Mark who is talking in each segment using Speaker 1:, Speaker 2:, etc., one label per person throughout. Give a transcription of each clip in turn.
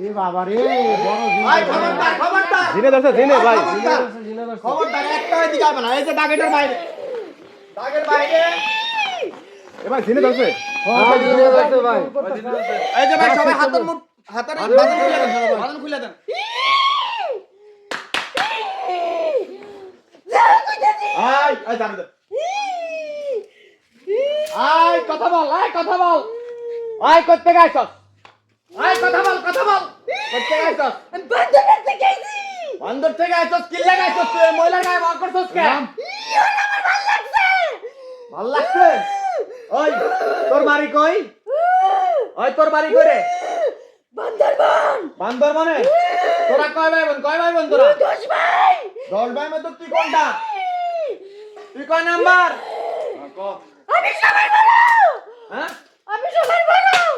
Speaker 1: এ বাবা রে বড়
Speaker 2: ভাই খবরদার খবরদার
Speaker 3: জিনে ধরছে জিনে ভাই
Speaker 2: খবরদার একটা দিকে হবে না এই যে দাগের বাইরে দাগের বাইরে
Speaker 3: এবার জিনে ধরছে
Speaker 1: জিনে ধরছে ভাই
Speaker 2: এই যে ভাই সবাই হাতের মুঠ হাতের বাঁধন খুলে দেন আই আই জান দে আই কথা বল আই করতে গাইছস আই কথা বল করতে গাইছস বান্দর থেকে আইছস কি লাগাইছস তুই মহিলার গায়ে বার করছস কে ভাল লাগছে ওই তোর বাড়ি কই ওই তোর বাড়ি কই রে বান্দর মানে তোরা কয় ভাই বোন তোরা 10 ভাই মধ্যে তুই কোনটা তুই কয় নাম্বার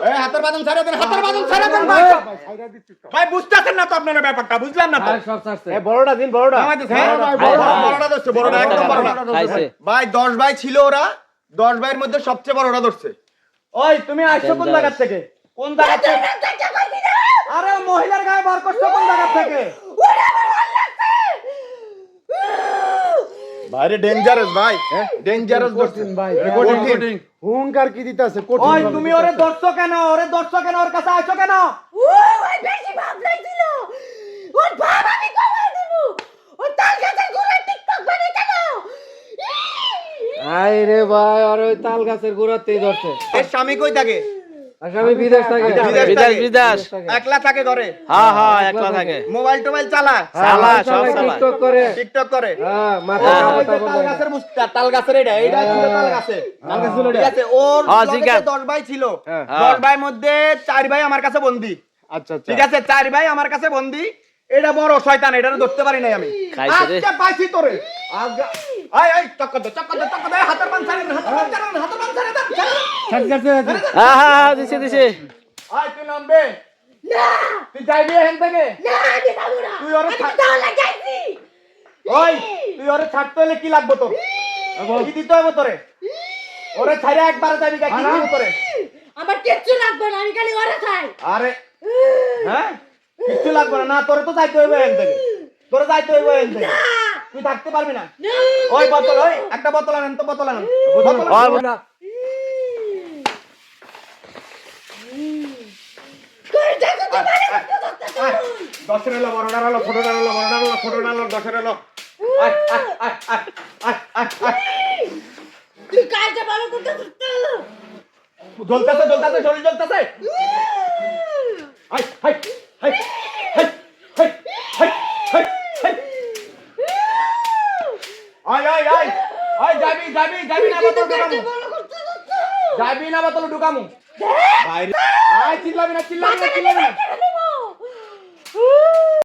Speaker 2: এই হাতের বাঁধন ছাড়া দেন ভাই বুঝতেছেন না তো আপনারা ব্যাপারটা বুঝলাম না তো
Speaker 1: সব ছাড়ছে
Speaker 3: এ বড়টা দিন বড়টা
Speaker 2: বড়টা ধরছে বড়টা একদম বড়টা ভাই 10 ভাই ছিল ওরা 10 ভাইয়ের মধ্যে সবচেয়ে বড়টা ধরছে ওই তুমি আইছো কোন জায়গা থেকে আরে মহিলার গায়ে বার করছো কোন জায়গা থেকে ভাই ডেঞ্জারাস ভাই ডেঞ্জারাস ধরছেন
Speaker 1: ভাই
Speaker 2: কঠিন
Speaker 1: হুঙ্কার কি দিতাছে কঠিন
Speaker 2: ওই তুমি ওরে ধরছো কেন ওর কাছে আইছো কেন
Speaker 1: আই রে ভাই আর ওই তাল গাছের গোড়াতেই ধরছে
Speaker 2: এর স্বামী কই থাকে
Speaker 1: আসামি বিদেশ থাকে
Speaker 4: বিদেশ
Speaker 2: একলা থাকে ঘরে
Speaker 4: হ্যাঁ একলা থাকে
Speaker 2: মোবাইল টোবাইল চালায়
Speaker 4: সব চালায়
Speaker 1: টিকটক করে
Speaker 2: হ্যাঁ
Speaker 1: মাথা
Speaker 2: ওই যে তাল গাছের বুঝতা তাল গাছের এটা ছিল তাল গাছে ঠিক আছে ওর
Speaker 4: হ্যাঁ,
Speaker 2: লগে
Speaker 4: জিজ্ঞাসা।
Speaker 2: 10 ভাই ছিল
Speaker 1: হ্যাঁ।
Speaker 2: 10 ভাইয়ের মধ্যে 4 ভাই আমার কাছে বন্দী
Speaker 1: আচ্ছা
Speaker 2: ঠিক আছে 4 ভাই আমার কাছে বন্দী এটা বড় শয়তান এটারে ধরতে পারি নাই আমি
Speaker 4: খাইছে রে।
Speaker 2: আজকে পাইছি তোরে আজকে আই চক্কর দে হাতের পান ছাড়েন
Speaker 4: হ্যাঁ দিছে
Speaker 2: আই তুই নামবে না তুই যাইবি এখান থেকে না আমি যাবো না তুই ওরে ওই তুই ওরে ছাড়তে হলে কি লাগবে তোর কি দিতে হবে তোরে ওরে ছাড়ে একবার যাবি কি দিতে তোরে
Speaker 5: আমার কিচ্ছু লাগবে না আমি খালি ওরে চাই
Speaker 2: আরে হ্যাঁ কিচ্ছু লাগবে না তোরে তো যাইতে হইবে এখান থেকে তোরে যাইতে হইবে এখান থেকে তুই থাকতে পারবি না ওই বোতল ওই একটা বোতল আনেন তো বোতল আনেন
Speaker 1: না
Speaker 2: দশের এলো বড় ডালো ছোট ডালো দশের এলো
Speaker 5: তুই কাজে ভালো করতে
Speaker 2: জ্বলতেছে শরীর জ্বলতেছে যাবি না বোতল ঢুকামু চিল্লাবি না